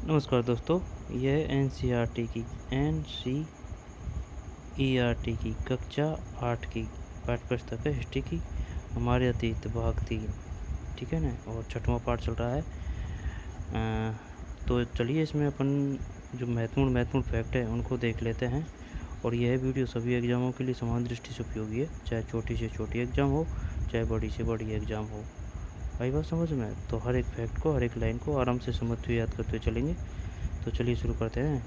नमस्कार दोस्तों, यह NCERT की कक्षा 8 की पाठ्य पुस्तक है हिस्ट्री की हमारे अतीत भाग 3। ठीक है ना, और 6वां पाठ चल रहा है। तो चलिए इसमें अपन जो महत्वपूर्ण फैक्ट है उनको देख लेते हैं। और यह वीडियो सभी एग्ज़ामों के लिए समान दृष्टि से उपयोगी है, चाहे छोटी से छोटी एग्ज़ाम हो, चाहे बड़ी से बड़ी एग्ज़ाम हो। आई बात समझ में? तो हर एक फैक्ट को, हर एक लाइन को आराम से समझते हुए याद करते हुए चलेंगे। तो चलिए शुरू करते हैं।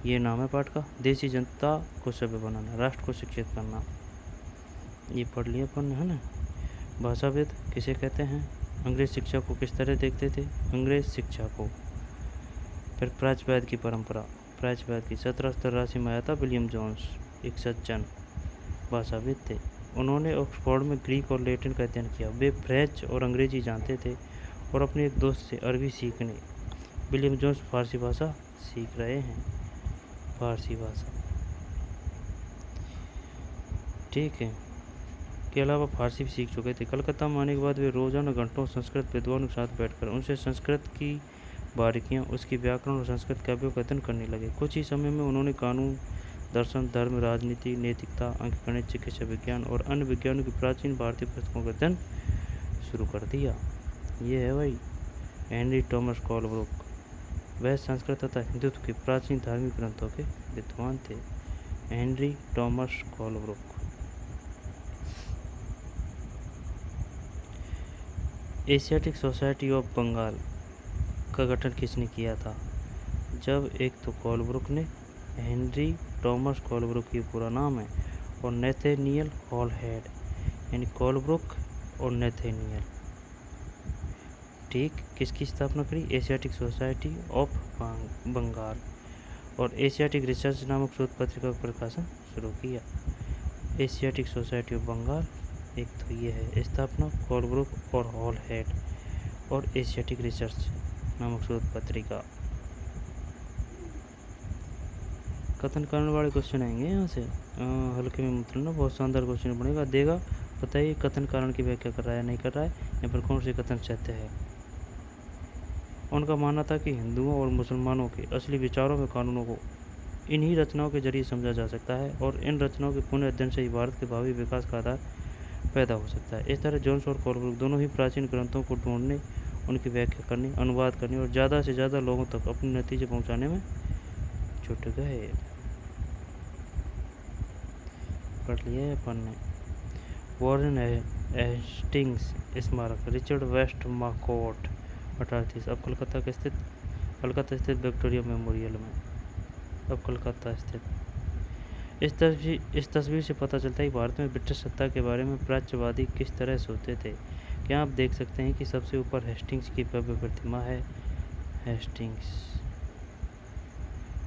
ये नाम है पाठ का, देसी जनता को सभ्य बनाना, राष्ट्र को शिक्षित करना। ये पढ़ लिया अपन, है ना। भाषाविद किसे कहते हैं? अंग्रेज शिक्षा को किस तरह देखते थे? अंग्रेज शिक्षा को। फिर प्राच्यवाद की परंपरा, प्राच्यवाद की 1783 में आया था विलियम जोन्स, एक सज्जन भाषाविद थे। उन्होंने ऑक्सफोर्ड में ग्रीक और लैटिन का अध्ययन किया। वे फ्रेंच और अंग्रेजी जानते थे और अपने एक दोस्त से अरबी सीखने विलियम जोन्स फारसी भाषा सीख रहे हैं। फारसी भाषा, ठीक है, के अलावा फारसी भी सीख चुके थे। कलकत्ता में आने के बाद वे रोज़ाना घंटों संस्कृत विद्वानों के साथ बैठकर उनसे संस्कृत की बारीकियां, उसकी व्याकरण और संस्कृत काव्यों का अध्ययन करने लगे। कुछ ही समय में उन्होंने कानून, दर्शन, धर्म, राजनीति, नैतिकता, अंक गणित, चिकित्सा विज्ञान और अन्य विज्ञानों की प्राचीन भारतीय पुस्तकों का अध्ययन शुरू कर दिया। ये है भाई हेनरी थॉमस कोलब्रुक। वह संस्कृत तथा हिंदुत्व के प्राचीन धार्मिक ग्रंथों के विद्वान थे। Henry Thomas Colebrooke. Asiatic Society of Bengal का गठन किसने किया था? जब एक तो कोलब्रुक ने, हेनरी थॉमस कोलब्रुक ये पूरा नाम है, और नेथेनियल हॉलहेड, यानी कोलब्रुक और नेथेनियल। ठीक, किसकी स्थापना करी? Asiatic Society of Bengal. और एशियाटिक रिसर्च नामक शोध पत्रिका का प्रकाशन शुरू किया। एशियाटिक सोसाइटी ऑफ बंगाल, एक तो ये है स्थापना, कोलब्रुक और हॉलहेड, और एशियाटिक रिसर्च नामक शोध पत्रिका। कथन कारण वाले क्वेश्चन आएंगे यहाँ से, हल्के में मतलब ना, बहुत शानदार क्वेश्चन बनेगा। देगा, बताइए कथन कारण की व्याख्या कर रहा है, नहीं कर रहा है, या फिर कौन से कथन सत्य है। उनका मानना था कि हिंदुओं और मुसलमानों के असली विचारों में कानूनों को इन्हीं रचनाओं के जरिए समझा जा सकता है, और इन रचनाओं के पुनः अध्ययन से ही भारत के भावी विकास का आधार पैदा हो सकता है। इस तरह जोन्स और कोलब्रुक दोनों ही प्राचीन ग्रंथों को ढूंढने, उनकी व्याख्या करने, अनुवाद करने और ज़्यादा से ज़्यादा लोगों तक अपने नतीजे पहुँचाने में जुट गए। पढ़ लिया है अपन ने। वॉरेन हेस्टिंग्स स्मारक, रिचर्ड वेस्ट मार्कोट 1830, अब कलकत्ता स्थित विक्टोरिया मेमोरियल में, अब कलकत्ता स्थित। इस तस्वीर से पता चलता है भारत में ब्रिटिश सत्ता के बारे में प्राच्यवादी किस तरह सोचते थे। क्या आप देख सकते हैं कि सबसे ऊपर हेस्टिंग्स की भव्य प्रतिमा है। हेस्टिंग्स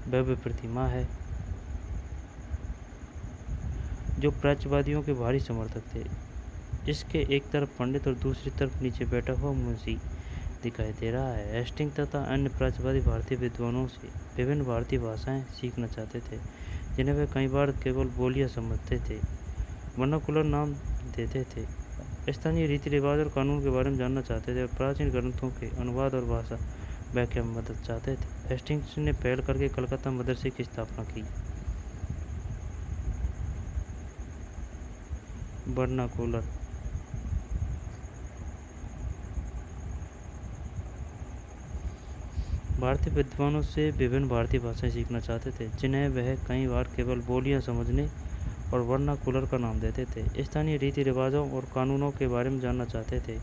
भव्य प्रतिमा है, जो प्राच्यवादियों के भारी समर्थक थे। इसके एक तरफ पंडित और दूसरी तरफ नीचे बैठा हुआ मुंशी दिखाई दे रहा है। हेस्टिंग्स तथा अन्य प्राच्यवादी भारतीय विद्वानों से विभिन्न भारतीय भाषाएं सीखना चाहते थे, जिन्हें वे कई बार केवल बोलियां समझते थे, वर्नाकुलर नाम देते थे। स्थानीय रीति रिवाज और कानून के बारे में जानना चाहते थे, और प्राचीन ग्रंथों के अनुवाद और भाषा व्याख्या में मदद चाहते थे। हेस्टिंग्स ने पहल करके कलकत्ता मदरसे की स्थापना की। वर्नाकुलर, भारतीय विद्वानों से विभिन्न भारतीय भाषाएं सीखना चाहते थे, जिन्हें वह कई बार केवल बोलियां समझने और वर्नाकुलर का नाम देते थे। स्थानीय रीति रिवाजों और कानूनों के बारे में जानना चाहते थे,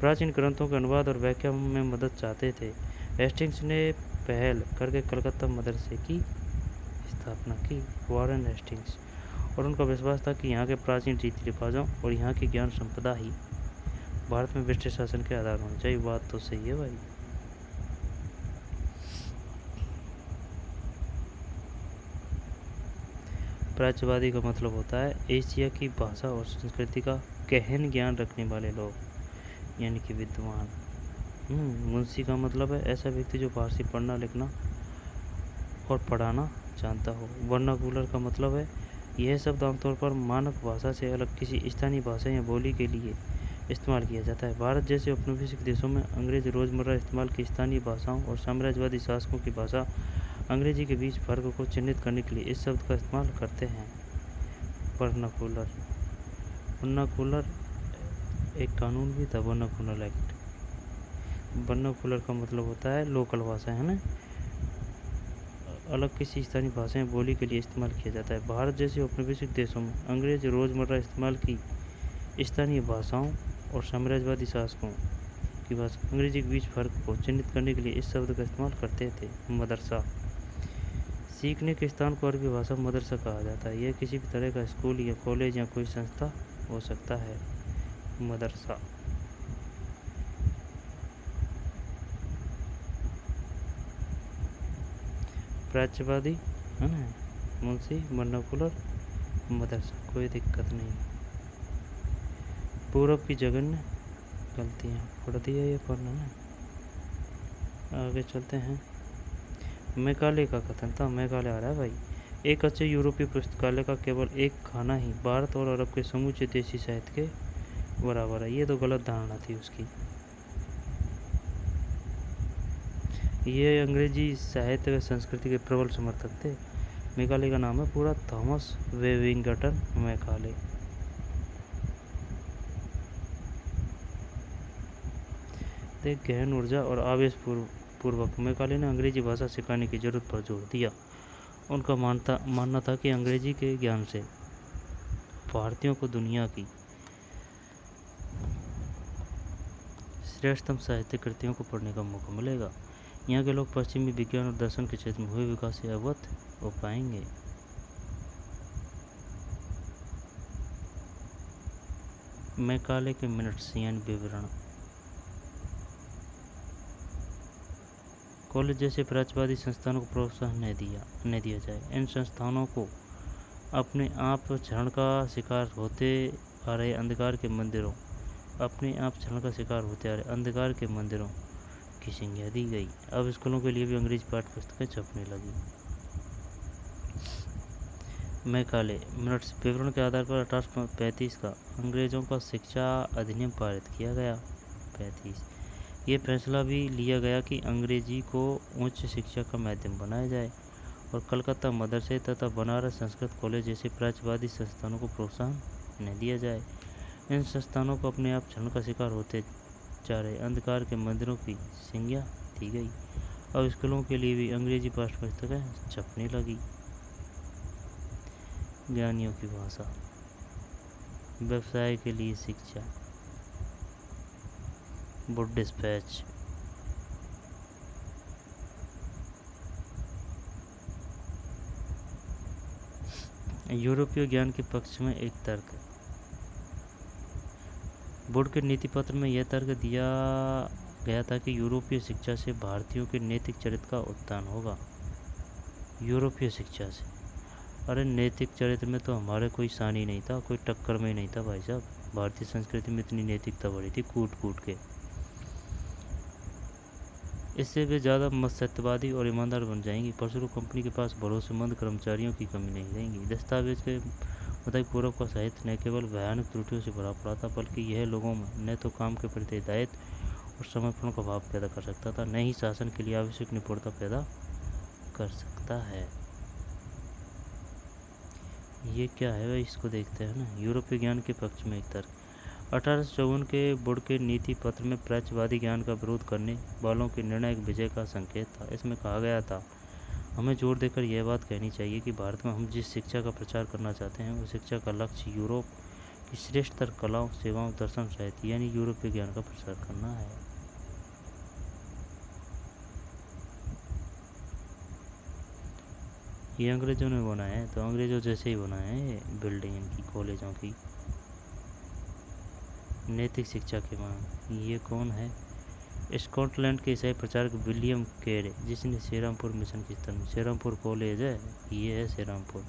प्राचीन ग्रंथों के अनुवाद और व्याख्या में मदद चाहते थे। हेस्टिंग्स ने पहल करके कलकत्ता मदरसे की स्थापना की। वॉरेन हेस्टिंग्स, और उनका विश्वास था कि यहाँ के प्राचीन रीति रिवाजों और यहाँ की ज्ञान संपदा ही भारत में ब्रिटिश शासन के आधार होनी चाहिए। बात तो सही है भाई। प्राच्यवादी का मतलब होता है एशिया की भाषा और संस्कृति का गहन ज्ञान रखने वाले लोग, यानी कि विद्वान। मुंशी का मतलब है ऐसा व्यक्ति जो फारसी पढ़ना, लिखना और पढ़ाना जानता हो। वर्नाकुलर का मतलब है यह शब्द आमतौर पर मानक भाषा से अलग किसी स्थानीय भाषा या बोली के लिए इस्तेमाल किया जाता है। भारत जैसे औपनिवेशिक देशों में अंग्रेजी रोज़मर्रा इस्तेमाल की स्थानीय भाषाओं और साम्राज्यवादी शासकों की भाषा अंग्रेजी के बीच फ़र्क को चिह्नित करने के लिए इस शब्द का इस्तेमाल करते हैं। वर्नाकुलर। वर्नाकुलर एक कानून भी था, वर्नाकुलर एक्ट। वर्नाकुलर का मतलब होता है लोकल भाषा, है ना, अलग किसी स्थानीय भाषा में बोली के लिए इस्तेमाल किया जाता है। भारत जैसे औपनिवेशिक देशों में अंग्रेजी रोज़मर्रा इस्तेमाल की स्थानीय भाषाओं और साम्राज्यवादी शासकों की भाषा अंग्रेजी के बीच फ़र्क को चिह्नित करने के लिए इस शब्द का इस्तेमाल करते थे। मदरसा। सीखने के स्थान को अरबी भाषा में मदरसा कहा जाता है। यह किसी भी तरह का स्कूल या कॉलेज या कोई संस्था हो सकता है। मदरसा। प्राच्यवादी, है ना, मुंशी, वर्नाकुलर, मदरसा, कोई दिक्कत नहीं। पूरब की जघन्य गलतियाँ पढ़ दी है ये पढ़ना ना। आगे चलते हैं। मैकाले का कथन था, मैकाले आ रहा है भाई। एक अच्छे यूरोपीय पुस्तकालय का केवल एक खाना ही भारत और अरब के समूचे देसी साहित्य के बराबर है। ये तो गलत धारणा थी उसकी। ये अंग्रेजी साहित्य व संस्कृति के प्रबल समर्थक थे। मैकाले का नाम है पूरा थॉमस वेविंगटन मैकाले। गहन ऊर्जा और आवेश पूर्वक मैकाले ने अंग्रेजी भाषा सिखाने की जरूरत पर जोर दिया। उनका मानना था कि अंग्रेजी के ज्ञान से भारतीयों को दुनिया की श्रेष्ठतम साहित्यिक कृतियों को पढ़ने का मौका मिलेगा। यहाँ के लोग पश्चिमी विज्ञान और दर्शन के क्षेत्र में हुए विकास से अवगत हो पाएंगे। मैकाले के मिनट्स यानी विवरण। कॉलेज जैसे प्राच्यवादी संस्थानों को प्रोत्साहन नहीं दिया जाए। इन संस्थानों को अपने आप क्षरण का शिकार होते आ रहे अंधकार के मंदिरों की संज्ञा दी गई। अब स्कूलों के लिए भी अंग्रेजी पाठ्य पुस्तकें छपने लगी। मैकाले मिनट्स विवरण के आधार पर 1835 का अंग्रेजों का शिक्षा अधिनियम पारित किया गया। 35 ये फैसला भी लिया गया कि अंग्रेजी को उच्च शिक्षा का माध्यम बनाया जाए और कलकत्ता मदरसे तथा बनारस संस्कृत कॉलेज जैसे प्राच्यवादी संस्थानों को प्रोत्साहन नहीं दिया जाए। इन संस्थानों को अपने आप क्षरण का शिकार होते जा रहे अंधकार के मंदिरों की संज्ञा दी गई। अब स्कूलों के लिए भी अंग्रेजी पाठ्य पुस्तकें छपने लगी। ज्ञानियों की भाषा। व्यवसाय के लिए शिक्षा। Wood dispatch. यूरोपीय ज्ञान के पक्ष में एक तर्क। बोर्ड के नीति पत्र में यह तर्क दिया गया था कि यूरोपीय शिक्षा से भारतीयों के नैतिक चरित्र का उत्थान होगा। यूरोपीय शिक्षा से, अरे नैतिक चरित्र में तो हमारे कोई शान ही नहीं था, कोई टक्कर में ही नहीं था भाई साहब। भारतीय संस्कृति में इतनी नैतिकता बढ़ी थी कूट कूट के। इससे वे ज़्यादा सत्यवादी और ईमानदार बन जाएंगी। परशुराम कंपनी के पास भरोसेमंद कर्मचारियों की कमी नहीं रहेगी। दस्तावेज के मुताबिक पूर्व का साहित्य न केवल भयानक त्रुटियों से भरा पड़ा था, बल्कि यह लोगों में न तो काम के प्रति दायित्व और समर्पण का भाव पैदा कर सकता था, न ही शासन के लिए आवश्यक निपुणता पैदा कर सकता है। ये क्या है भाई, इसको देखते हैं ना। यूरोपीय ज्ञान के पक्ष में एक तर्क। 1854 के बोर्ड के नीति पत्र में प्राच्यवादी ज्ञान का विरोध करने वालों के निर्णायक विजय का संकेत था। इसमें कहा गया था, हमें जोर देकर यह बात कहनी चाहिए कि भारत में हम जिस शिक्षा का प्रचार करना चाहते हैं, उस शिक्षा का लक्ष्य यूरोप की श्रेष्ठतर कलाओं, सेवाओं, दर्शन, साहित्य यानी यूरोपीय ज्ञान का प्रसार करना है। ये अंग्रेजों ने बनाया है, तो अंग्रेजों जैसे ही बनाया है ये बिल्डिंग इनकी कॉलेजों की। नैतिक शिक्षा की मांग। ये कौन है? स्कॉटलैंड के ईसाई प्रचारक विलियम केरे, जिसने श्रीरामपुर मिशन की स्थापना। श्रीरामपुर कॉलेज है, ये है श्रीरामपुर,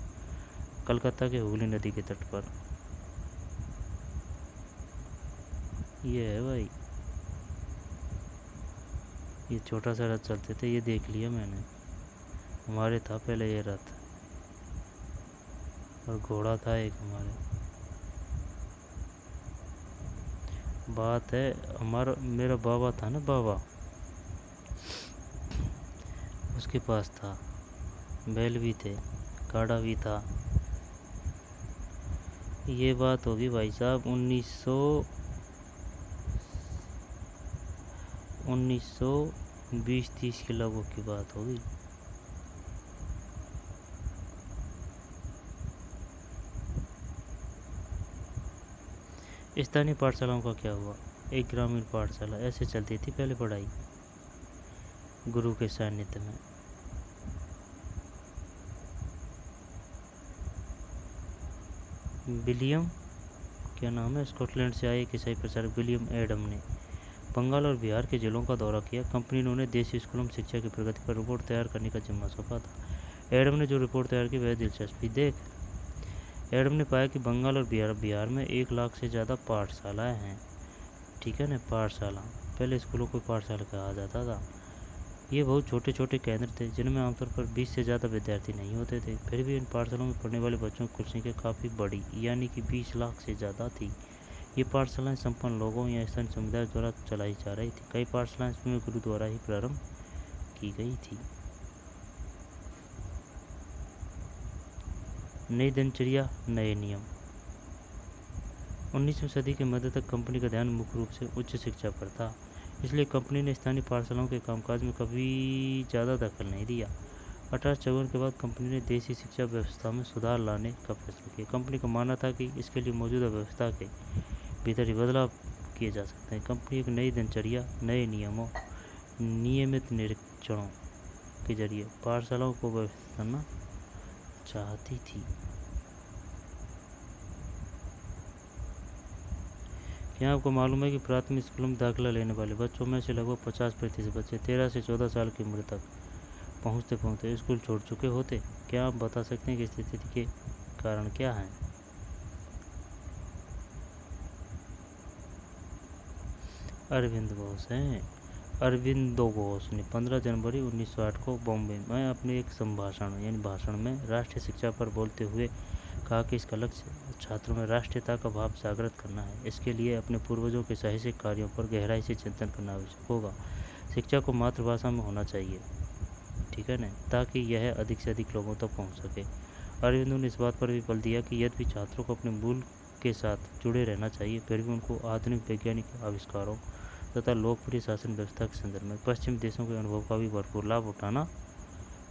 कलकत्ता के हुगली नदी के तट पर। ये है भाई, ये छोटा सा रथ चलते थे, ये देख लिया मैंने, हमारे था पहले ये रथ, और घोड़ा था एक हमारे। बात है मेरा बाबा था ना, बाबा, उसके पास था, बैल भी थे, गाड़ा भी था। ये बात होगी भाई साहब 1920-30 के लगभग की बात होगी। स्थानीय पाठशालाओं का क्या हुआ? एक ग्रामीण पाठशाला ऐसे चलती थी पहले पढ़ाई, गुरु के सानिध्य में। विलियम, क्या नाम है, स्कॉटलैंड से आए एक ईसाई प्रचारक विलियम एडम ने बंगाल और बिहार के जिलों का दौरा किया। कंपनी ने उन्हें देशी स्कूलों में शिक्षा की प्रगति पर रिपोर्ट तैयार करने का जिम्मा सौंपा था। एडम ने जो रिपोर्ट तैयार की वह दिलचस्पी देख। एडम ने पाया कि बंगाल और बिहार में 1 लाख से ज़्यादा पाठशालाएँ हैं। ठीक है ना, पाठशाला, पहले स्कूलों को पाठशाला कहा जाता था। ये बहुत छोटे छोटे केंद्र थे जिनमें आमतौर पर 20 से ज़्यादा विद्यार्थी नहीं होते थे। फिर भी इन पाठशालाओं में पढ़ने वाले बच्चों की कुल संख्या काफ़ी बड़ी, यानी कि 20 लाख से ज़्यादा थी। ये पाठशालाएं संपन्न लोगों या स्थानीय समुदाय द्वारा चलाई जा रही थी। कई पाठशालाएं इसमें गुरु द्वारा ही प्रारंभ की गई थी। नई दिनचर्या, नए नियम। 19वीं सदी के मध्य तक कंपनी का ध्यान मुख्य रूप से उच्च शिक्षा पर था, इसलिए कंपनी ने स्थानीय पाठशालाओं के कामकाज में कभी ज़्यादा दखल नहीं दिया। 1854 के बाद कंपनी ने देशी शिक्षा व्यवस्था में सुधार लाने का फैसला किया। कंपनी का मानना था कि इसके लिए मौजूदा व्यवस्था के भीतर ही बदलाव किए जा सकते हैं। कंपनी एक नई दिनचर्या, नए नियमों, नियमित निरीक्षणों के जरिए पाठशालाओं को व्यवस्थित करना चाहती थी। क्या आपको मालूम है कि प्राथमिक स्कूलों में दाखिला लेने वाले बच्चों में से लगभग 50% बच्चे 13 से 14 साल की उम्र तक पहुँचते पहुँचते स्कूल छोड़ चुके होते? क्या आप बता सकते हैं कि स्थिति के कारण क्या हैं? अरविंद घोष हैं। अरविंदो घोष ने 15 जनवरी 1908 को बॉम्बे में अपने एक संभाषण यानी भाषण में राष्ट्रीय शिक्षा पर बोलते हुए कहा कि इसका लक्ष्य छात्रों में राष्ट्रीयता का भाव जागृत करना है। इसके लिए अपने पूर्वजों के साहसिक कार्यों पर गहराई से चिंतन करना आवश्यक होगा। शिक्षा को मातृभाषा में होना चाहिए, ठीक है ना, ताकि यह अधिक से अधिक लोगों तक पहुंच सके। अरविंदो ने इस बात पर भी बल दिया कि यदि छात्रों को अपने मूल के साथ जुड़े रहना चाहिए, फिर भी उनको आधुनिक वैज्ञानिक आविष्कारों तथा लोकप्रिय शासन व्यवस्था के संदर्भ में पश्चिमी देशों के अनुभव का भी भरपूर लाभ उठाना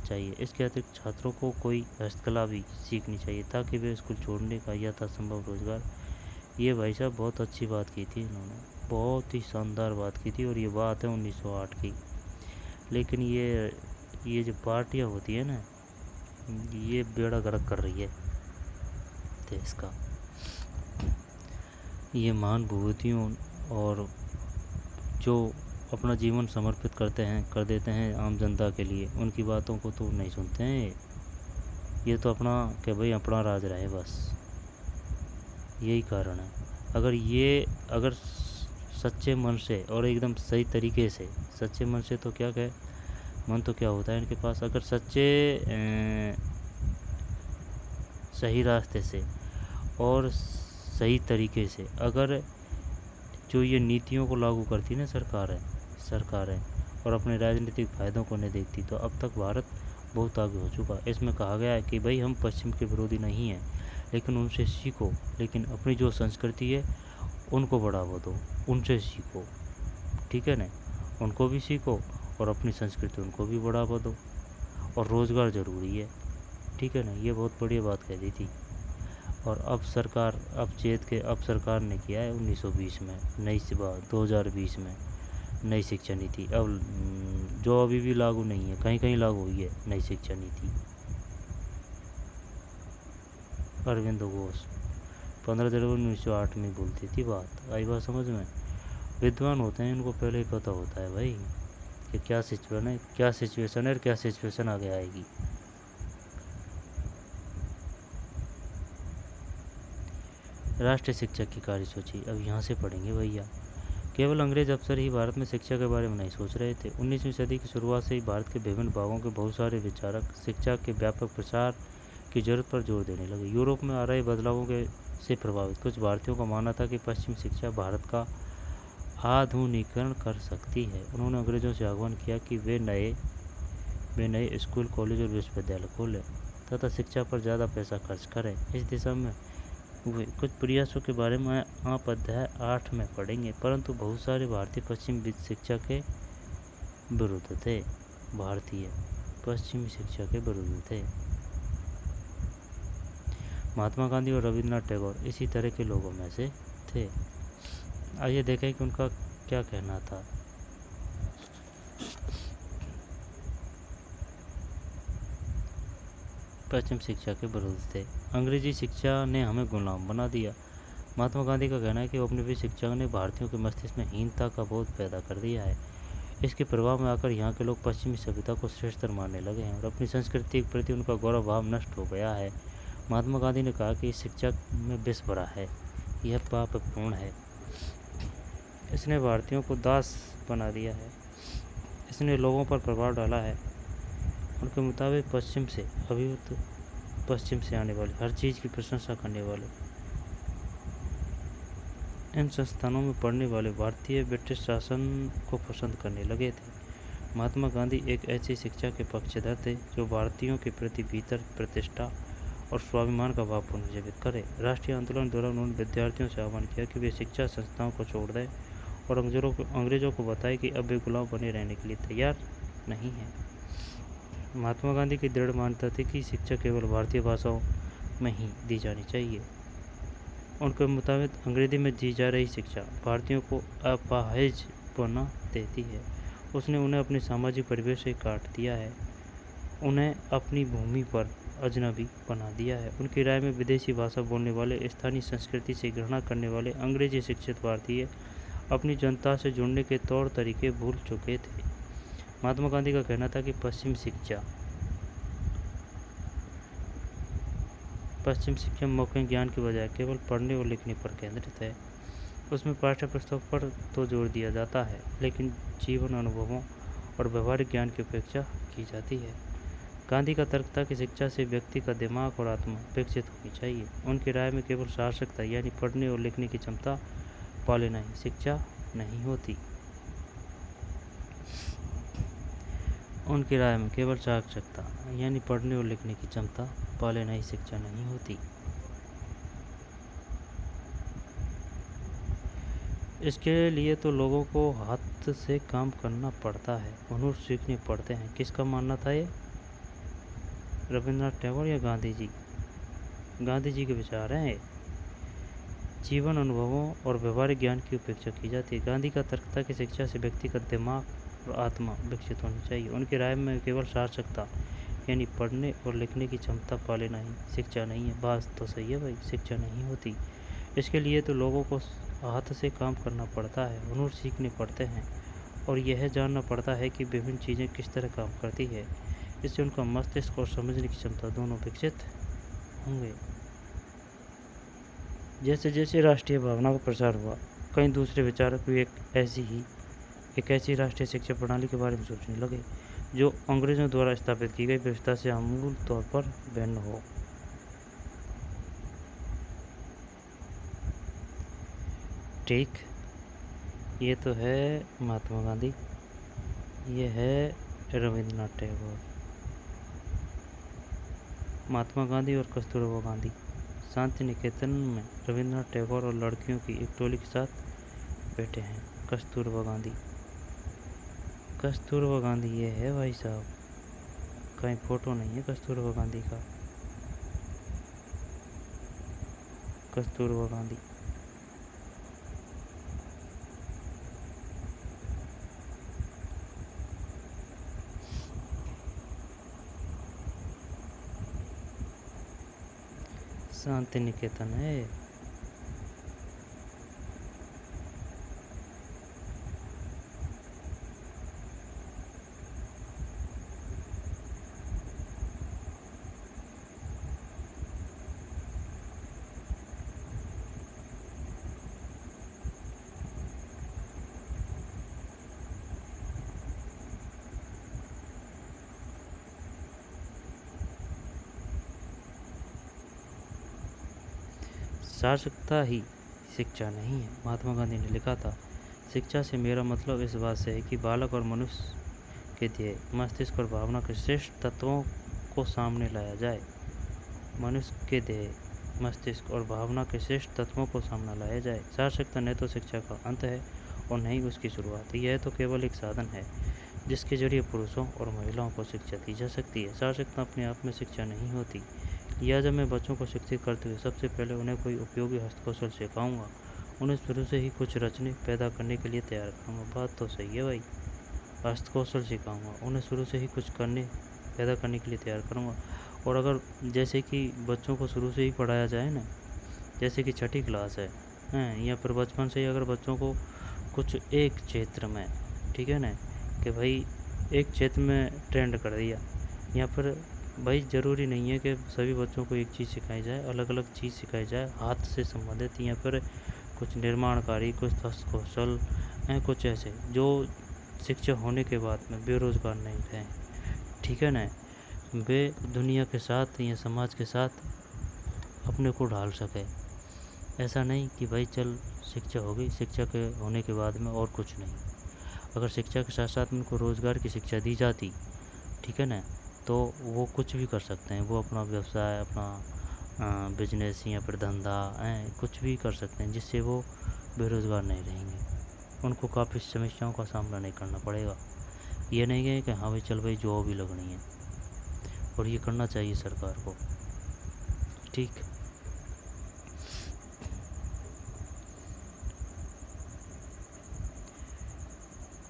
चाहिए। इसके अतिरिक्त छात्रों को कोई हस्तकला भी सीखनी चाहिए ताकि वे स्कूल छोड़ने का यथासंभव रोजगार। ये भाई साहब बहुत अच्छी बात की थी इन्होंने, बहुत ही शानदार बात की थी, और ये बात है 1908 की। लेकिन ये जो पार्टियाँ होती है ना, ये बेड़ा गर्क कर रही है देश का। ये महान विभूतियों और जो अपना जीवन समर्पित कर देते हैं आम जनता के लिए, उनकी बातों को तो नहीं सुनते हैं। ये तो अपना कि भाई अपना राज रहे, बस यही कारण है। अगर सच्चे मन से और एकदम सही तरीके से, सच्चे मन से तो क्या कहे, मन तो क्या होता है इनके पास, अगर सही रास्ते से और सही तरीके से अगर जो ये नीतियों को लागू करती ना सरकारें और अपने राजनीतिक फ़ायदों को नहीं देखती, तो अब तक भारत बहुत आगे हो चुका। इसमें कहा गया है कि भाई हम पश्चिम के विरोधी नहीं हैं, लेकिन उनसे सीखो, लेकिन अपनी जो संस्कृति है उनको बढ़ावा दो, उनसे सीखो, ठीक है ना, उनको भी सीखो और अपनी संस्कृति उनको भी बढ़ावा दो, और रोज़गार ज़रूरी है, ठीक है ना। ये बहुत बढ़िया बात कह दी थी। और अब सरकार ने किया है 1920 में 2020 में नई शिक्षा नीति, अब जो अभी भी लागू नहीं है, कहीं कहीं लागू हुई है नई शिक्षा नीति। अरविंद घोष 15 जनवरी 1908 में बोलती थी बात। आई बात समझ में? विद्वान होते हैं, इनको पहले ही पता होता है भाई कि क्या सिचुएशन है और क्या सिचुएशन आगे आएगी। राष्ट्रीय शिक्षा की कार्यसूची अब यहाँ से पढ़ेंगे भैया। केवल अंग्रेज अफसर ही भारत में शिक्षा के बारे में नहीं सोच रहे थे। 19वीं सदी की शुरुआत से ही भारत के विभिन्न भागों के बहुत सारे विचारक शिक्षा के व्यापक प्रसार की जरूरत पर जोर देने लगे। यूरोप में आ रहे बदलावों से प्रभावित कुछ भारतीयों का मानना था कि पश्चिमी शिक्षा भारत का आधुनिकीकरण कर सकती है। उन्होंने अंग्रेजों से आह्वान किया कि वे नए स्कूल, कॉलेज और विश्वविद्यालय खोलें तथा शिक्षा पर ज़्यादा पैसा खर्च करें। इस दिशा में हुए कुछ प्रयासों के बारे में आप अध्याय 8 में पढ़ेंगे। परंतु बहुत सारे भारतीय पश्चिमी शिक्षा के विरुद्ध थे। भारतीय पश्चिमी शिक्षा के विरुद्ध थे। महात्मा गांधी और रविन्द्रनाथ टैगोर इसी तरह के लोगों में से थे। आइए देखें कि उनका क्या कहना था। पश्चिम शिक्षा के विरुद्ध थे। अंग्रेजी शिक्षा ने हमें गुलाम बना दिया। महात्मा गांधी का कहना है कि औपनिवेशिक शिक्षा ने भारतीयों के मस्तिष्क में हीनता का बोध पैदा कर दिया है। इसके प्रभाव में आकर यहाँ के लोग पश्चिमी सभ्यता को श्रेष्ठतर मानने लगे हैं और अपनी संस्कृति के प्रति उनका गौरव भाव नष्ट हो गया है। महात्मा गांधी ने कहा कि इस शिक्षा में विष भरा है, यह पापपूर्ण है, इसने भारतीयों को दास बना दिया है, इसने लोगों पर प्रभाव डाला है। उनके मुताबिक पश्चिम से अभिभूत, पश्चिम से आने वाले हर चीज़ की प्रशंसा करने वाले इन संस्थानों में पढ़ने वाले भारतीय ब्रिटिश शासन को पसंद करने लगे थे। महात्मा गांधी एक ऐसी शिक्षा के पक्षधर थे जो भारतीयों के प्रति भीतर प्रतिष्ठा और स्वाभिमान का भाव पुनर्जीवित करे। राष्ट्रीय आंदोलन दौरान उन्होंने विद्यार्थियों से आह्वान किया कि वे शिक्षा संस्थाओं को छोड़ दें और अंग्रेजों को बताएं कि अब वे गुलाम बने रहने के लिए तैयार नहीं हैं। महात्मा गांधी की दृढ़ मान्यता थी कि शिक्षा केवल भारतीय भाषाओं में ही दी जानी चाहिए। उनके मुताबिक अंग्रेजी में दी जा रही शिक्षा भारतीयों को अपाहिज बना देती है। उसने उन्हें अपने सामाजिक परिवेश से काट दिया है, उन्हें अपनी भूमि पर अजनबी बना दिया है। उनकी राय में विदेशी भाषा बोलने वाले, स्थानीय संस्कृति से घृणा करने वाले अंग्रेजी शिक्षित भारतीय अपनी जनता से जुड़ने के तौर तरीके भूल चुके थे। महात्मा गांधी का कहना था कि पश्चिम शिक्षा मौखिक ज्ञान की बजाय केवल पढ़ने और लिखने पर केंद्रित है। उसमें पाठ्य पुस्तक पर तो जोर दिया जाता है, लेकिन जीवन अनुभवों और व्यवहारिक ज्ञान की उपेक्षा की जाती है। गांधी का तर्क था कि शिक्षा से व्यक्ति का दिमाग और आत्मा विकसित होनी चाहिए। उनकी राय में केवल सार्थकता यानी पढ़ने और लिखने की क्षमता पा लेना ही शिक्षा नहीं होती। उनकी राय में केवल साक्षरता यानी पढ़ने और लिखने की क्षमता पा लेना ही शिक्षा नहीं होती। इसके लिए तो लोगों को हाथ से काम करना पड़ता है, हुनर सीखने पड़ते हैं। किसका मानना था ये? रविन्द्रनाथ टैगोर या गांधी जी? गांधी जी के विचार हैं। जीवन अनुभवों और व्यवहारिक ज्ञान की उपेक्षा की जाती है। गांधी का तर्क था कि शिक्षा से व्यक्ति का दिमाग और आत्मा विकसित होनी चाहिए। उनकी राय में केवल सार्थकता यानी पढ़ने और लिखने की क्षमता पा लेना ही शिक्षा नहीं है। बात तो सही है भाई, शिक्षा नहीं होती। इसके लिए तो लोगों को हाथ से काम करना पड़ता है, हुनर सीखने पड़ते हैं और यह जानना पड़ता है कि विभिन्न चीज़ें किस तरह काम करती है। इससे उनका मस्तिष्क और समझने की क्षमता दोनों विकसित होंगे। जैसे जैसे राष्ट्रीय भावना का प्रसार हुआ, कई दूसरे विचारक भी एक ऐसी राष्ट्रीय शिक्षा प्रणाली के बारे में सोचने लगे जो अंग्रेजों द्वारा स्थापित की गई व्यवस्था से आमूल तौर पर भिन्न हो। ठीक, ये तो है महात्मा गांधी, ये है रविन्द्रनाथ टैगोर। महात्मा गांधी और कस्तूरबा गांधी शांति निकेतन में रविन्द्रनाथ टैगोर और लड़कियों की एक टोली के साथ बैठे हैं। कस्तूरबा गांधी ये है भाई साहब, कहीं फोटो नहीं है कस्तूरबा गांधी का। कस्तूरबा गांधी शांति निकेतन है। सार्थकता ही शिक्षा नहीं है। महात्मा गांधी ने लिखा था शिक्षा से मेरा मतलब इस बात से है कि बालक और मनुष्य के ध्येय, मस्तिष्क और भावना के श्रेष्ठ तत्वों को सामने लाया जाए। मनुष्य के ध्येय, मस्तिष्क और भावना के श्रेष्ठ तत्वों को सामने लाया जाए। साक्षरता न तो शिक्षा का अंत है और न ही उसकी शुरुआत। यह तो केवल एक साधन है जिसके जरिए पुरुषों और महिलाओं को शिक्षा दी जा सकती है। साक्षरता अपने आप में शिक्षा नहीं होती। लिहाजा मैं बच्चों को शिक्षित करते हुए सबसे पहले उन्हें कोई उपयोगी हस्तकौशल सिखाऊंगा। उन्हें शुरू से ही कुछ रचने पैदा करने के लिए तैयार करूँगा। बात तो सही है भाई, हस्तकौशल सिखाऊंगा, उन्हें शुरू से ही कुछ पैदा करने के लिए तैयार करूँगा। और अगर जैसे कि बच्चों को शुरू से ही पढ़ाया जाए ना, जैसे कि छठी क्लास है या फिर बचपन से ही अगर बच्चों को कुछ एक क्षेत्र में, ठीक है ना, कि भाई एक क्षेत्र में ट्रेंड कर दिया, या फिर भाई ज़रूरी नहीं है कि सभी बच्चों को एक चीज़ सिखाई जाए, अलग अलग चीज़ सिखाई जाए हाथ से संबंधित, या फिर कुछ निर्माणकारी, कुछ हस्तकौशल हैं, कुछ ऐसे जो शिक्षा होने के बाद में बेरोज़गार नहीं रहें, ठीक है ना, वे दुनिया के साथ या समाज के साथ अपने को ढाल सके। ऐसा नहीं कि भाई चल शिक्षा हो गई, शिक्षा के होने के बाद में और कुछ नहीं। अगर शिक्षा के साथ साथ उनको रोज़गार की शिक्षा दी जाती, ठीक है ना, तो वो कुछ भी कर सकते हैं। वो अपना व्यवसाय, अपना बिजनेस या फिर धंधा कुछ भी कर सकते हैं, जिससे वो बेरोज़गार नहीं रहेंगे। उनको काफ़ी समस्याओं का सामना नहीं करना पड़ेगा। ये नहीं है कि हाँ भाई चल भाई जॉब ही लगनी है, और ये करना चाहिए सरकार को, ठीक।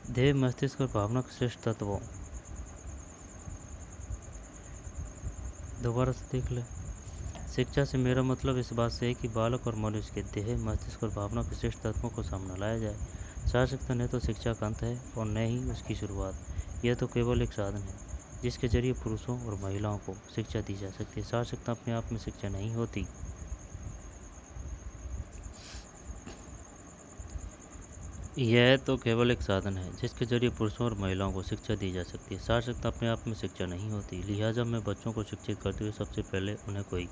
ध्येय, मस्तिष्क और भावना के श्रेष्ठ तत्वों, दोबारा से देख ले। शिक्षा से मेरा मतलब इस बात से है कि बालक और मनुष्य के ध्येय, मस्तिष्क और भावना के श्रेष्ठ तत्वों को सामने लाया जाए। साक्षरता न तो शिक्षा का अंत है और न ही उसकी शुरुआत। यह तो केवल एक साधन है जिसके जरिए पुरुषों और महिलाओं को शिक्षा दी जा सकती है। साक्षरता अपने आप में शिक्षा नहीं होती। यह तो केवल एक साधन है जिसके जरिए पुरुषों और महिलाओं को शिक्षा दी जा सकती है। साक्षरता अपने आप में शिक्षा नहीं होती। लिहाजा मैं बच्चों को शिक्षित करते हुए सबसे पहले उन्हें कोई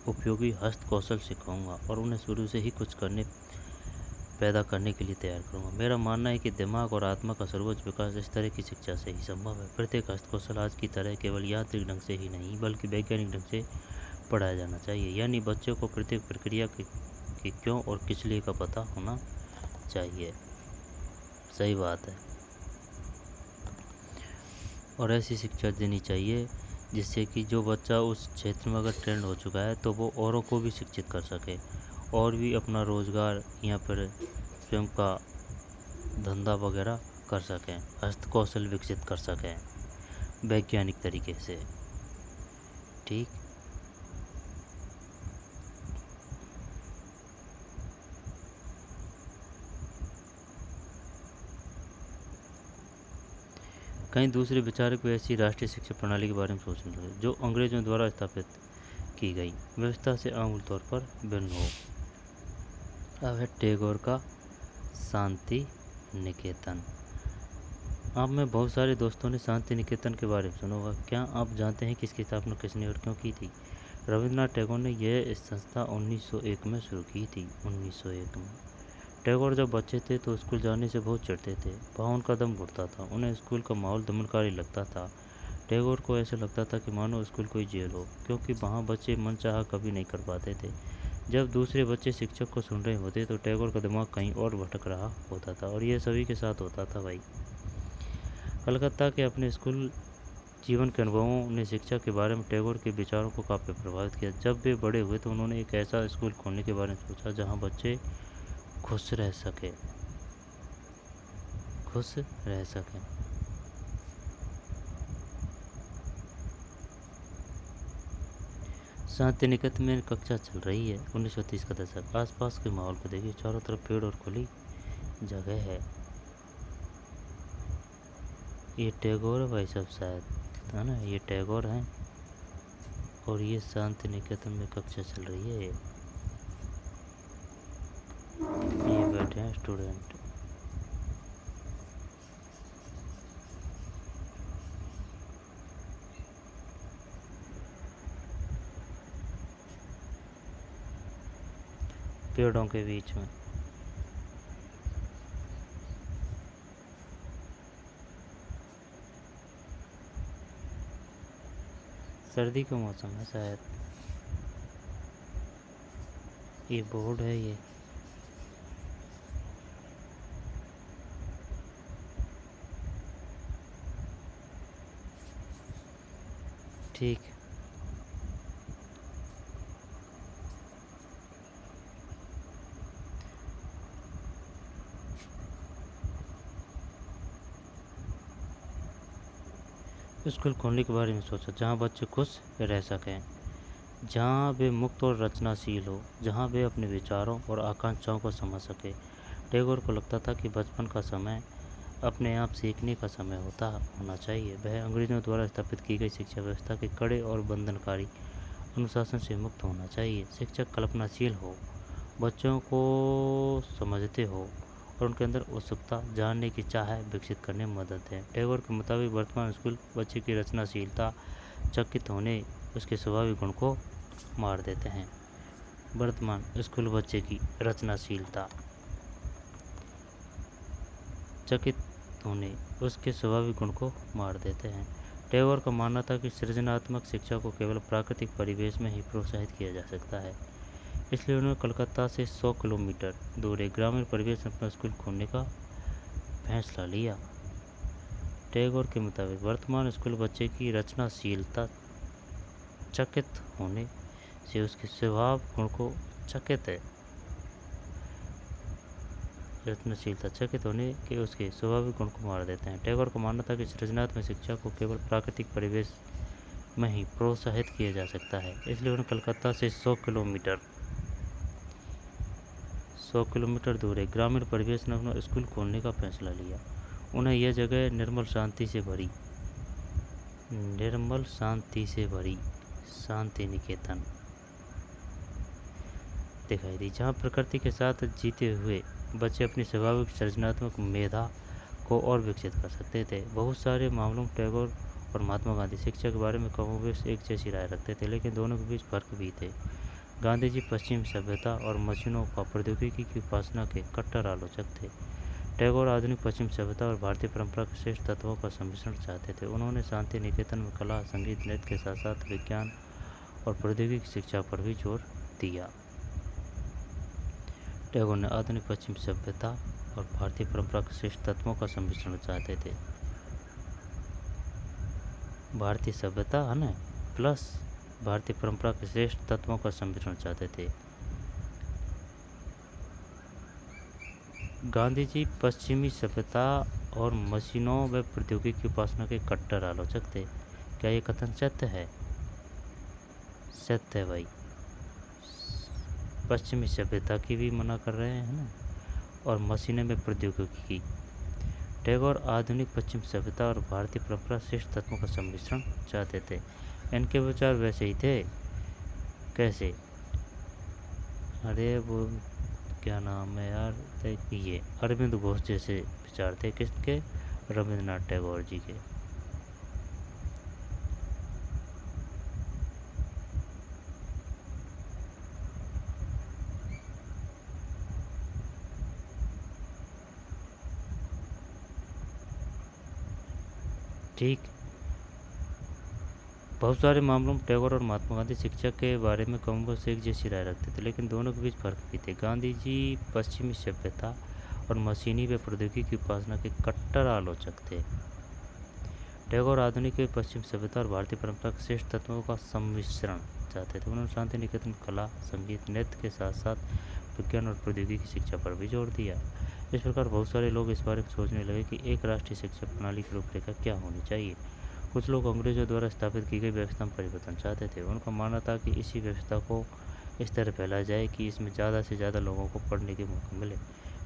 उपयोगी हस्तकौशल सिखाऊंगा और उन्हें शुरू से ही कुछ पैदा करने के लिए तैयार करूंगा। मेरा मानना है कि दिमाग और आत्मा का सर्वोच्च विकास इस तरह की शिक्षा से ही संभव है। प्रत्येक हस्तकौशल आज की तरह केवल यांत्रिक ढंग से ही नहीं बल्कि वैज्ञानिक ढंग से पढ़ाया जाना चाहिए। यानी बच्चे को प्रत्येक प्रक्रिया के क्यों और किस लिए का पता होना चाहिए। सही बात है। और ऐसी शिक्षा देनी चाहिए जिससे कि जो बच्चा उस क्षेत्र में अगर ट्रेंड हो चुका है तो वो औरों को भी शिक्षित कर सके और भी अपना रोज़गार या फिर स्वयं का धंधा वगैरह कर सकें, हस्तकौशल विकसित कर सकें वैज्ञानिक तरीके से, ठीक। कई दूसरे विचारक भी ऐसी राष्ट्रीय शिक्षा प्रणाली के बारे में सोचने लगे जो अंग्रेजों द्वारा स्थापित की गई व्यवस्था से आमूल तौर पर भिन्न हो। अब है टैगोर का शांति निकेतन। आप में बहुत सारे दोस्तों ने शांति निकेतन के बारे में सुना होगा। क्या आप जानते हैं कि इसकी स्थापना किसने और क्यों की थी? रविंद्रनाथ टैगोर ने यह संस्था 1901 में शुरू की थी। 1901 में टैगोर जब बच्चे थे तो स्कूल जाने से बहुत चिढ़ते थे। वहाँ उनका दम घुटता था। उन्हें स्कूल का माहौल दमनकारी लगता था। टैगोर को ऐसा लगता था कि मानो स्कूल कोई जेल हो, क्योंकि वहाँ बच्चे मनचाहा कभी नहीं कर पाते थे। जब दूसरे बच्चे शिक्षक को सुन रहे होते तो टैगोर का दिमाग कहीं और भटक रहा होता था, और यह सभी के साथ होता था भाई। कलकत्ता के अपने स्कूल जीवन के अनुभवों ने शिक्षा के बारे में टैगोर के विचारों को काफ़ी प्रभावित किया। जब वे बड़े हुए तो उन्होंने एक ऐसा स्कूल खोलने के बारे में सोचा जहाँ बच्चे खुश रह सके। शांति निकेतन में कक्षा चल रही है। 1930 का दशक। आसपास के माहौल को देखिए, चारों तरफ पेड़ और खुली जगह है। ये टैगोर है भाई साहब, शायद है ना, ये टैगोर हैं। और ये शांति निकेतन में कक्षा चल रही है। ये बैठे हैं स्टूडेंट। पेड़ों के बीच में। सर्दी का मौसम है शायद। ये बोर्ड है ये। ठीक। स्कूल खोलने के बारे में सोचा जहाँ बच्चे खुश रह सकें, जहाँ वे मुक्त और रचनाशील हो, जहाँ वे अपने विचारों और आकांक्षाओं को समझ सके। टैगोर को लगता था कि बचपन का समय अपने आप सीखने का समय होना चाहिए। वह अंग्रेजों द्वारा स्थापित की गई शिक्षा व्यवस्था के कड़े और बंधनकारी अनुशासन से मुक्त होना चाहिए। शिक्षक कल्पनाशील हो, बच्चों को समझते हो और उनके अंदर उत्सुकता, जानने की चाह विकसित करने में मदद है। टैगोर के मुताबिक वर्तमान स्कूल बच्चे की रचनाशीलता, चकित होने, उसके स्वाभाविक गुण को मार देते हैं। वर्तमान स्कूल बच्चे की रचनाशीलता, चकित होने, उसके स्वाभाविक गुण को मार देते हैं। टैगोर का मानना था कि सृजनात्मक शिक्षा को केवल प्राकृतिक परिवेश में ही प्रोत्साहित किया जा सकता है। इसलिए उन्होंने कलकत्ता से 100 किलोमीटर दूर एक ग्रामीण परिवेश में अपना स्कूल खोलने का फैसला लिया। टैगोर के मुताबिक वर्तमान स्कूल बच्चे की रचनाशीलता, चकित होने से उसके स्वभाव गुण को रचनाशीलता, चकित होने के उसके स्वाभाविक गुण को मार देते हैं। टैगोर का मानना था कि सृजनात्मक शिक्षा को केवल प्राकृतिक परिवेश में ही प्रोत्साहित किया जा सकता है। इसलिए उन्होंने कलकत्ता से 100 किलोमीटर दूर एक ग्रामीण परिवेश में अपना स्कूल खोलने का फैसला लिया। उन्हें यह जगह निर्मल शांति से भरी शांति निकेतन दिखाई दी, जहाँ प्रकृति के साथ जीते हुए बच्चे अपनी स्वाभाविक सृजनात्मक मेधा को और विकसित कर सकते थे। बहुत सारे मामलों में टैगोर और महात्मा गांधी शिक्षा के बारे में कमोबेश एक जैसी राय रखते थे, लेकिन दोनों के बीच फर्क भी थे। गांधी जी पश्चिम सभ्यता और मशीनों का प्रौद्योगिकी की उपासना के कट्टर आलोचक थे। टैगोर आधुनिक पश्चिम सभ्यता और भारतीय परंपरा के श्रेष्ठ तत्वों का सम्मिश्रण चाहते थे। उन्होंने शांति निकेतन में कला, संगीत, नृत्य के साथ साथ विज्ञान और प्रौद्योगिकी शिक्षा पर भी जोर दिया। टैगोर ने आधुनिक पश्चिम सभ्यता और भारतीय परंपरा के श्रेष्ठ तत्वों का सम्मिश्रण चाहते थे। भारतीय सभ्यता है ना प्लस भारतीय परंपरा के श्रेष्ठ तत्वों का सम्मिश्रण चाहते थे। गांधी जी पश्चिमी सभ्यता और मशीनों व प्रौद्योगिकी की उपासना के कट्टर आलोचक थे। क्या ये कथन सत्य है? सत्य है भाई। पश्चिमी सभ्यता की भी मना कर रहे हैं ना, और मशीनें में प्रौद्योगिकी की। टैगोर आधुनिक पश्चिम सभ्यता और भारतीय परंपरा श्रेष्ठ तत्वों का सम्मिश्रण चाहते थे। इनके विचार वैसे ही थे। कैसे? अरे वो क्या नाम है यार, ये अरविंद घोष जैसे विचार थे। किसके? रविंद्रनाथ टैगोर जी के। ठीक। बहुत सारे मामलों में टैगोर और महात्मा गांधी शिक्षा के बारे में कमोबेश एक जैसी राय रखते थे, लेकिन दोनों के बीच फर्क भी थे। गांधी जी पश्चिमी सभ्यता और मशीनी व प्रौद्योगिकी की उपासना के कट्टर आलोचक थे। टैगोर आधुनिक पश्चिम सभ्यता और भारतीय परंपरा के श्रेष्ठ तत्वों का सम्मिश्रण चाहते थे। उन्होंने शांति निकेतन कला, संगीत, नृत्य के साथ साथ विज्ञान और प्रौद्योगिकी शिक्षा पर भी जोर दिया। इस प्रकार बहुत सारे लोग इस बारे में सोचने लगे कि एक राष्ट्रीय शिक्षा प्रणाली की रूपरेखा क्या होनी चाहिए। कुछ लोग अंग्रेजों द्वारा स्थापित की गई व्यवस्था में परिवर्तन चाहते थे। उनका मानना था कि इसी व्यवस्था को इस तरह फैलाया जाए कि इसमें ज़्यादा से ज़्यादा लोगों को पढ़ने के मौके मिले।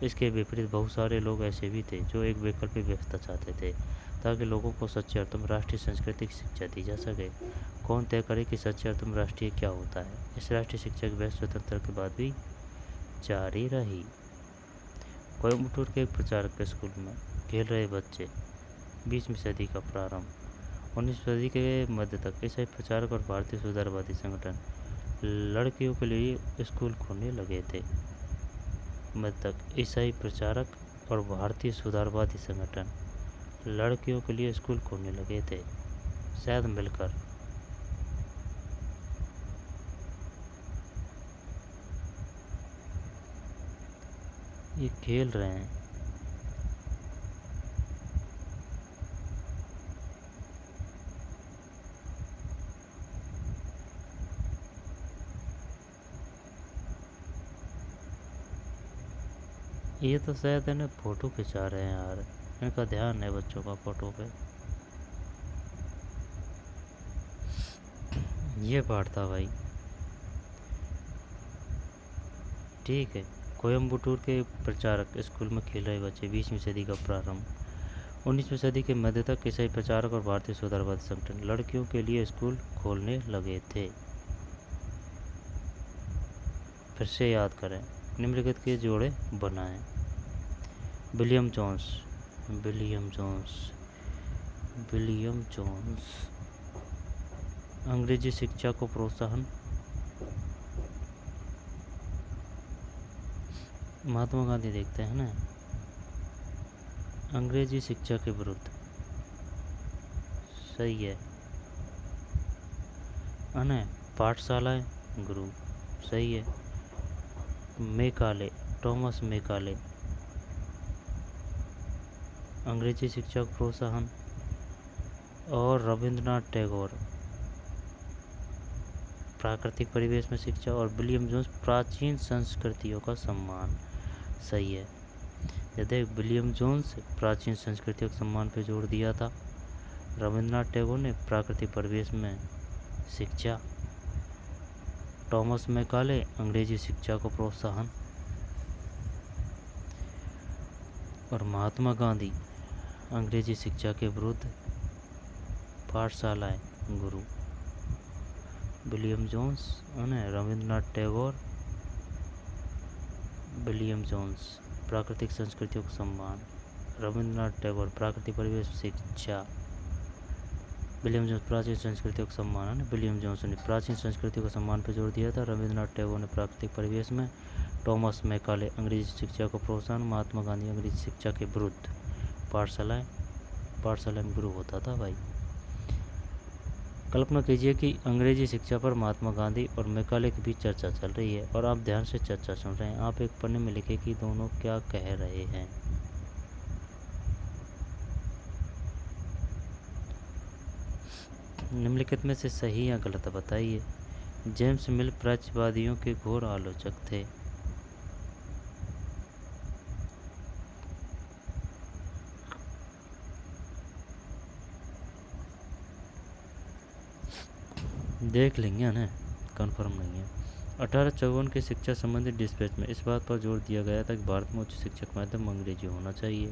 इसके विपरीत बहुत सारे लोग ऐसे भी थे जो एक वैकल्पिक व्यवस्था चाहते थे, ताकि लोगों को सच्चे अर्थों में राष्ट्रीय संस्कृति की शिक्षा दी जा सके। कौन तय करे कि सच्चे अर्थों में राष्ट्रीय क्या होता है? इस राष्ट्रीय शिक्षा की बहस स्वतंत्रता के बाद भी जारी रही। कोयम्बटूर के एक प्रचारक के स्कूल में खेल रहे बच्चे। 20वीं सदी का प्रारंभ। 19वीं सदी के मध्य तक ईसाई प्रचारक और भारतीय सुधारवादी संगठन लड़कियों के लिए स्कूल खोलने लगे थे। मध्य तक ईसाई प्रचारक और भारतीय सुधारवादी संगठन लड़कियों के लिए स्कूल खोलने लगे थे, शायद मिलकर। ये खेल रहे हैं। ये तो शायद है ना फोटो खिंचा रहे हैं यार, इनका ध्यान है बच्चों का फोटो पे। ये पार्ट था भाई। ठीक है। कोयम्बटूर के प्रचारक स्कूल में खेल रहे बच्चे, 20वीं सदी का प्रारंभ। 19वीं सदी के मध्य तक ईसाई प्रचारक और भारतीय सुधारवादी संगठन लड़कियों के लिए स्कूल खोलने लगे थे। फिर से याद करें, निम्नलिखित के जोड़े बनाएं। William Jones, William Jones, William Jones. अंग्रेजी शिक्षा को प्रोत्साहन। महात्मा गांधी देखते हैं ना, अंग्रेजी शिक्षा के विरुद्ध। सही है। अने पाठशालाएं गुरु। सही है। मेकाले, टॉमस मेकाले, अंग्रेजी शिक्षा को प्रोत्साहन। और रविंद्रनाथ टैगोर, प्राकृतिक परिवेश में शिक्षा। और विलियम जोन्स, प्राचीन संस्कृतियों का सम्मान। सही है। यदि विलियम जोन्स प्राचीन संस्कृतियों के सम्मान पर जोर दिया था, रविंद्रनाथ टैगोर ने प्राकृतिक परिवेश में शिक्षा, टॉमस मैकाले अंग्रेजी शिक्षा को प्रोत्साहन, और महात्मा गांधी अंग्रेजी शिक्षा के विरुद्ध, पाठशालाएं गुरु। विलियम जोन्स और रविंद्रनाथ टैगोर, विलियम जोन्स प्राकृतिक संस्कृतियों का सम्मान, रविंद्रनाथ टैगोर प्राकृतिक परिवेश शिक्षा, विलियम जोन्स प्राचीन संस्कृतियों का सम्मान है। विलियम जोन्स ने प्राचीन संस्कृतियों का सम्मान पर जोर दिया था। रविंद्रनाथ टैगोर ने प्राकृतिक परिवेश में, टॉमस मैकाले अंग्रेजी शिक्षा को प्रोत्साहन, महात्मा गांधी अंग्रेजी शिक्षा के विरुद्ध, पाठशाला में गुरु होता था भाई। कल्पना कीजिए कि अंग्रेजी शिक्षा पर महात्मा गांधी और मैकाले के बीच चर्चा चल रही है और आप ध्यान से चर्चा सुन रहे हैं। आप एक पन्ने में लिखें कि दोनों क्या कह रहे हैं। निम्नलिखित में से सही या गलत बताइए। जेम्स मिल प्राच्यवादियों के घोर आलोचक थे। देख लेंगे ना, कन्फर्म नहीं है। 1854 के शिक्षा संबंधी डिस्पैच में इस बात पर जोर दिया गया था कि भारत में उच्च शिक्षा का माध्यम अंग्रेजी होना चाहिए।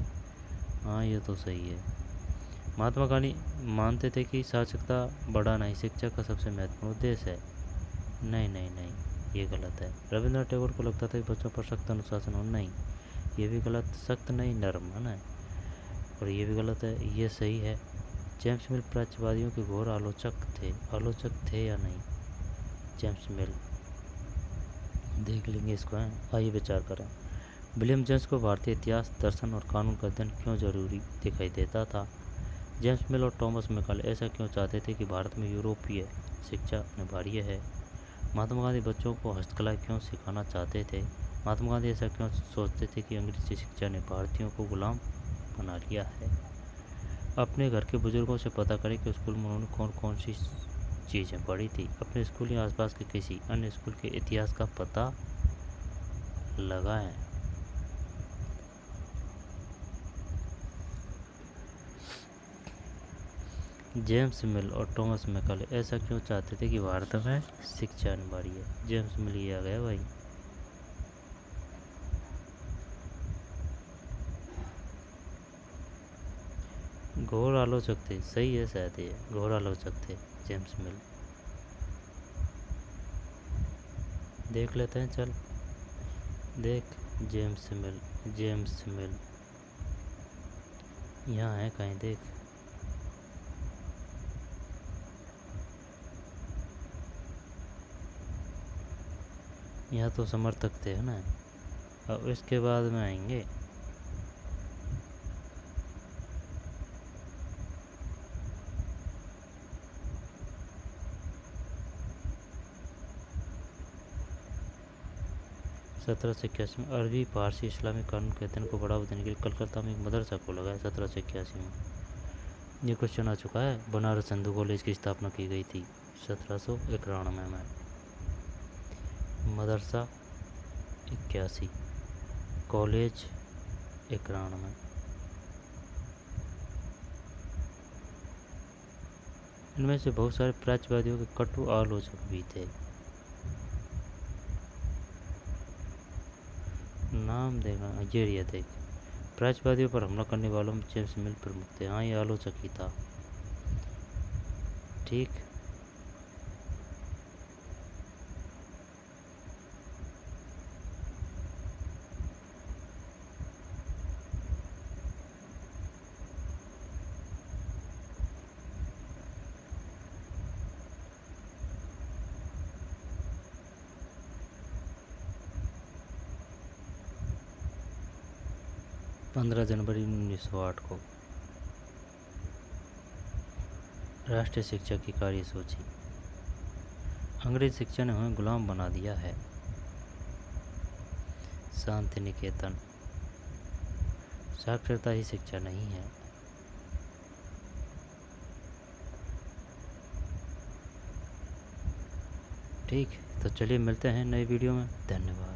हाँ, ये तो सही है। महात्मा गांधी मानते थे कि साक्षरता बढ़ाना ही शिक्षा का सबसे महत्वपूर्ण उद्देश्य है। नहीं नहीं नहीं, ये गलत है। रविंद्रनाथ टैगोर को लगता था कि बच्चों पर सख्त अनुशासन हो। नहीं, ये भी गलत। सख्त नहीं, नरम, है ना। और ये भी गलत है। ये सही है। जेम्स मिल प्राच्यवादियों के घोर आलोचक थे या नहीं? जेम्स मिल, देख लेंगे इसको है। आइए विचार करें। विलियम जोन्स को भारतीय इतिहास, दर्शन और कानून का अध्ययन क्यों जरूरी दिखाई देता था? जेम्स मिल और टॉमस मैकाले ऐसा क्यों चाहते थे कि भारत में यूरोपीय शिक्षा अनिवार्य है? महात्मा गांधी बच्चों को हस्तकला क्यों सिखाना चाहते थे? महात्मा गांधी ऐसा क्यों सोचते थे कि अंग्रेजी शिक्षा ने भारतीयों को गुलाम बना लिया है? अपने घर के बुजुर्गों से पता करें कि स्कूल में उन्होंने कौन कौन सी चीज़ें पढ़ी थी। अपने स्कूल या आसपास के किसी अन्य स्कूल के इतिहास का पता लगाएं। जेम्स मिल और टॉमस मैकाले ऐसा क्यों चाहते थे कि भारत में शिक्षा अनिवार्य है? जेम्स मिल ही आ गया भाई। घोर आलोचक थे। सही है, शायद ये घोर आलोचक थे जेम्स मिल। देख लेते हैं, चल देख। जेम्स मिल यहाँ है कहीं, देख। यहाँ तो समर्थक थे, है ना। अब इसके बाद में आएंगे 1781 में अरबी फारसी इस्लामी कानून के अध्ययन को बढ़ावा देने के लिए कलकत्ता में एक मदरसा खोला गया 1781 में। ये क्वेश्चन आ चुका है। बनारस हिंदू कॉलेज की स्थापना की गई थी 1791 में। मदरसा 81, कॉलेज 91। इनमें से बहुत सारे प्राच्यवादियों के कटु आलोचक भी थे। नाम देखना, ये देख, प्राच्यवादियों पर हमला करने वालों में जेम्स मिल प्रमुख थे। हाँ, ये आलोचक ही था। ठीक। जनवरी 1908 को राष्ट्रीय शिक्षा की कार्यसूची। अंग्रेज शिक्षा ने हमें गुलाम बना दिया है। शांति निकेतन। साक्षरता ही शिक्षा नहीं है। ठीक, तो चलिए मिलते हैं नई वीडियो में। धन्यवाद।